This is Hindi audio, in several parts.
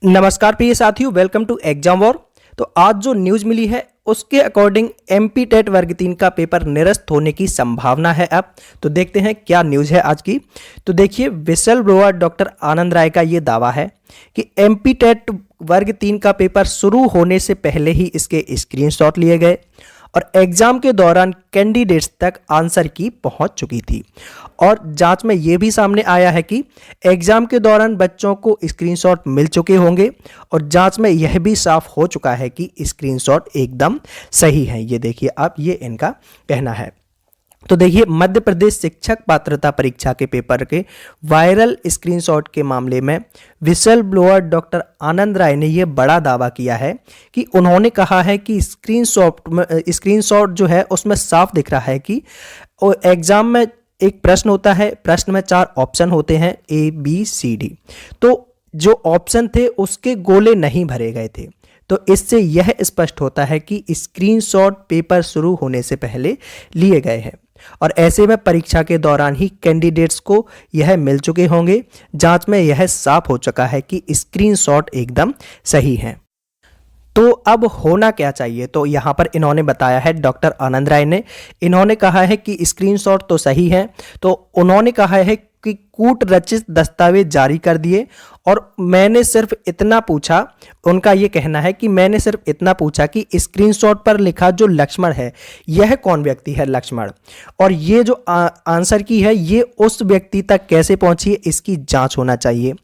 नमस्कार प्रिय साथियों, वेलकम टू एग्जाम वॉर। तो आज जो न्यूज़ मिली है उसके अकॉर्डिंग एमपी टेट वर्ग 3 का पेपर निरस्त होने की संभावना है। अब तो देखते हैं क्या न्यूज़ है आज की। तो देखिए, विसल ब्लोअर डॉक्टर आनंद राय का ये दावा है कि एमपी टेट वर्ग 3 का पेपर शुरू होने से पहले ही इसके स्क्रीनशॉट लिए गए और एग्जाम के दौरान कैंडिडेट्स तक आंसर की पहुंच चुकी थी। और जांच में यह भी सामने आया है कि एग्जाम के दौरान बच्चों को स्क्रीनशॉट मिल चुके होंगे और जांच में यह भी साफ हो चुका है कि स्क्रीनशॉट एकदम सही है। ये देखिए आप, ये इनका कहना है। तो देखिए, मध्य प्रदेश शिक्षक पात्रता परीक्षा के पेपर के वायरल स्क्रीनशॉट के मामले में विसल ब्लोअर डॉक्टर आनंद राय ने यह बड़ा दावा किया है कि उन्होंने कहा है कि स्क्रीनशॉट जो है उसमें साफ दिख रहा है कि एग्जाम में एक प्रश्न होता है, प्रश्न में 4 ऑप्शन होते हैं ABCD। तो जो ऑप्शन थे उसके गोले नहीं भरे गए थे। तो इससे यह स्पष्ट होता है कि स्क्रीनशॉट पेपर शुरू होने से पहले लिए गए हैं और ऐसे में परीक्षा के दौरान ही कैंडिडेट्स को यह मिल चुके होंगे। जांच में यह साफ हो चुका है कि स्क्रीनशॉट एकदम सही है। तो अब होना क्या चाहिए? तो यहाँ पर इन्होंने बताया है, डॉक्टर आनंद राय ने, इन्होंने कहा है कि स्क्रीनशॉट तो सही है। तो उन्होंने कहा है कि कूट रचित दस्तावेज जारी कर दिए और मैंने सिर्फ इतना पूछा, उनका ये कहना है कि मैंने सिर्फ इतना पूछा कि स्क्रीनशॉट पर लिखा जो लक्ष्मण है यह कौन व्यक्ति है लक्ष्मण, और ये जो आंसर की है ये उस व्यक्ति तक कैसे पहुंची है, इसकी जांच होना चाहिए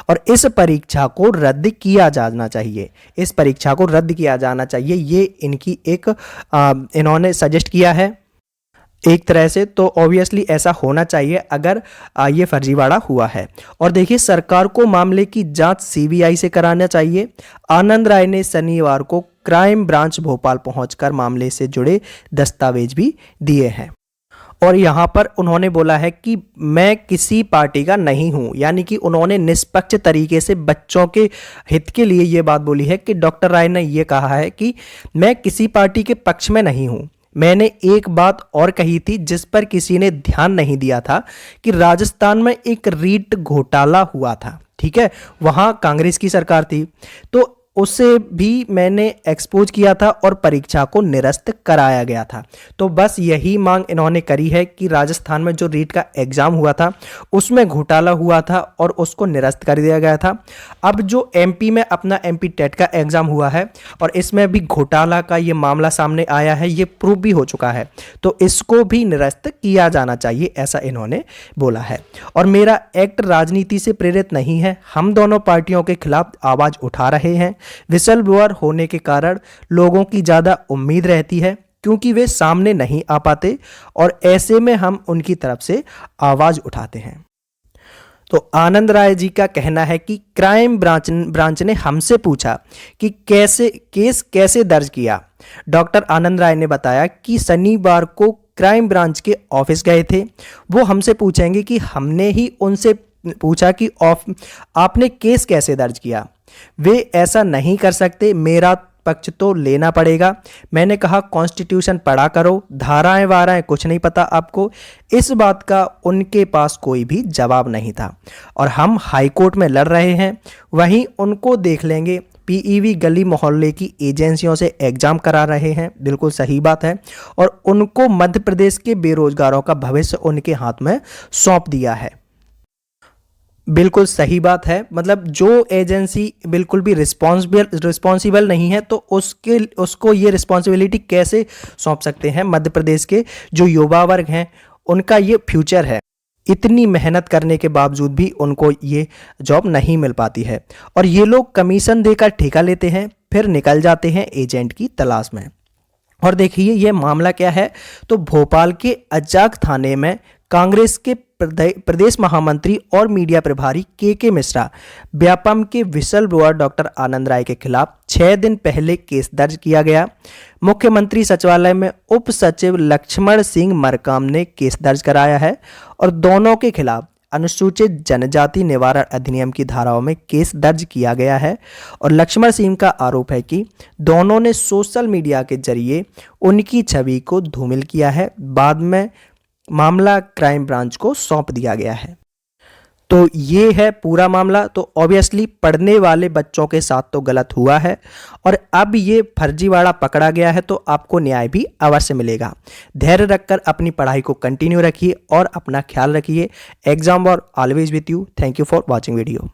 और इस परीक्षा को रद्द किया जाना चाहिए। इस परीक्षा को रद्द किया जाना चाहिए, ये इनकी एक इन्होंने सजेस्ट किया है एक तरह से। तो ऑब्वियसली ऐसा होना चाहिए अगर ये फर्जीवाड़ा हुआ है। और देखिए, सरकार को मामले की जांच CBI से कराना चाहिए। आनंद राय ने शनिवार को क्राइम ब्रांच भोपाल पहुंचकर मामले से जुड़े दस्तावेज भी दिए हैं और यहाँ पर उन्होंने बोला है कि मैं किसी पार्टी का नहीं हूँ, यानी कि उन्होंने निष्पक्ष तरीके से बच्चों के हित के लिए ये बात बोली है कि डॉक्टर राय ने ये कहा है कि मैं किसी पार्टी के पक्ष में नहीं हूँ। मैंने एक बात और कही थी जिस पर किसी ने ध्यान नहीं दिया था कि राजस्थान में एक रीट घोटाला हुआ था, ठीक है, वहाँ कांग्रेस की सरकार थी, तो उसे भी मैंने एक्सपोज किया था और परीक्षा को निरस्त कराया गया था। तो बस यही मांग इन्होंने करी है कि राजस्थान में जो रीट का एग्जाम हुआ था उसमें घोटाला हुआ था और उसको निरस्त कर दिया गया था। अब जो MP में अपना MP टेट का एग्जाम हुआ है और इसमें भी घोटाला का ये मामला सामने आया है, ये प्रूव भी हो चुका है, तो इसको भी निरस्त किया जाना चाहिए, ऐसा इन्होंने बोला है। और मेरा एक्ट राजनीति से प्रेरित नहीं है, हम दोनों पार्टियों के खिलाफ आवाज उठा रहे हैं। विसल ब्लोअर होने के कारण लोगों की ज़्यादा उम्मीद रहती है क्योंकि वे सामने नहीं आ पाते और ऐसे में हम उनकी तरफ से आवाज़ उठाते हैं। तो आनंद राय जी का कहना है कि क्राइम ब्रांच ने हमसे पूछा कि केस कैसे दर्ज किया। डॉक्टर आनंद राय ने बताया कि शनिवार को क्राइम ब्रांच के ऑफिस गए थे। वो हमसे पूछेंगे कि हमने ही उनसे पूछा कि आपने केस कैसे दर्ज किया। वे ऐसा नहीं कर सकते, मेरा पक्ष तो लेना पड़ेगा। मैंने कहा कॉन्स्टिट्यूशन पढ़ा करो, धाराएं वाराएं कुछ नहीं पता आपको। इस बात का उनके पास कोई भी जवाब नहीं था और हम हाई कोर्ट में लड़ रहे हैं, वहीं उनको देख लेंगे। PEV गली मोहल्ले की एजेंसियों से एग्जाम करा रहे हैं, बिल्कुल सही बात है, और उनको मध्य प्रदेश के बेरोजगारों का भविष्य उनके हाथ में सौंप दिया है। बिल्कुल सही बात है, मतलब जो एजेंसी बिल्कुल भी रिस्पॉन्सिबल नहीं है तो उसको ये रिस्पॉन्सिबिलिटी कैसे सौंप सकते हैं? मध्य प्रदेश के जो युवा वर्ग हैं उनका ये फ्यूचर है। इतनी मेहनत करने के बावजूद भी उनको ये जॉब नहीं मिल पाती है और ये लोग कमीशन देकर ठेका लेते हैं, फिर निकल जाते हैं एजेंट की तलाश में। और देखिए ये मामला क्या है, तो भोपाल के अजाक थाने में कांग्रेस के प्रदेश महामंत्री और मीडिया प्रभारी के मिश्रा व्यापम के विसल ब्लोअर डॉक्टर आनंद राय के खिलाफ 6 दिन पहले केस दर्ज किया गया। मुख्यमंत्री सचिवालय में उप सचिव लक्ष्मण सिंह मरकाम ने केस दर्ज कराया है और दोनों के खिलाफ अनुसूचित जनजाति निवारण अधिनियम की धाराओं में केस दर्ज किया गया है। और लक्ष्मण सिंह का आरोप है कि दोनों ने सोशल मीडिया के जरिए उनकी छवि को धूमिल किया है। बाद में मामला क्राइम ब्रांच को सौंप दिया गया है। तो ये है पूरा मामला। तो ऑब्वियसली पढ़ने वाले बच्चों के साथ तो गलत हुआ है और अब ये फर्जीवाड़ा पकड़ा गया है, तो आपको न्याय भी अवश्य मिलेगा। धैर्य रखकर अपनी पढ़ाई को कंटिन्यू रखिए और अपना ख्याल रखिए। Exam war always with you. Thank you for watching video.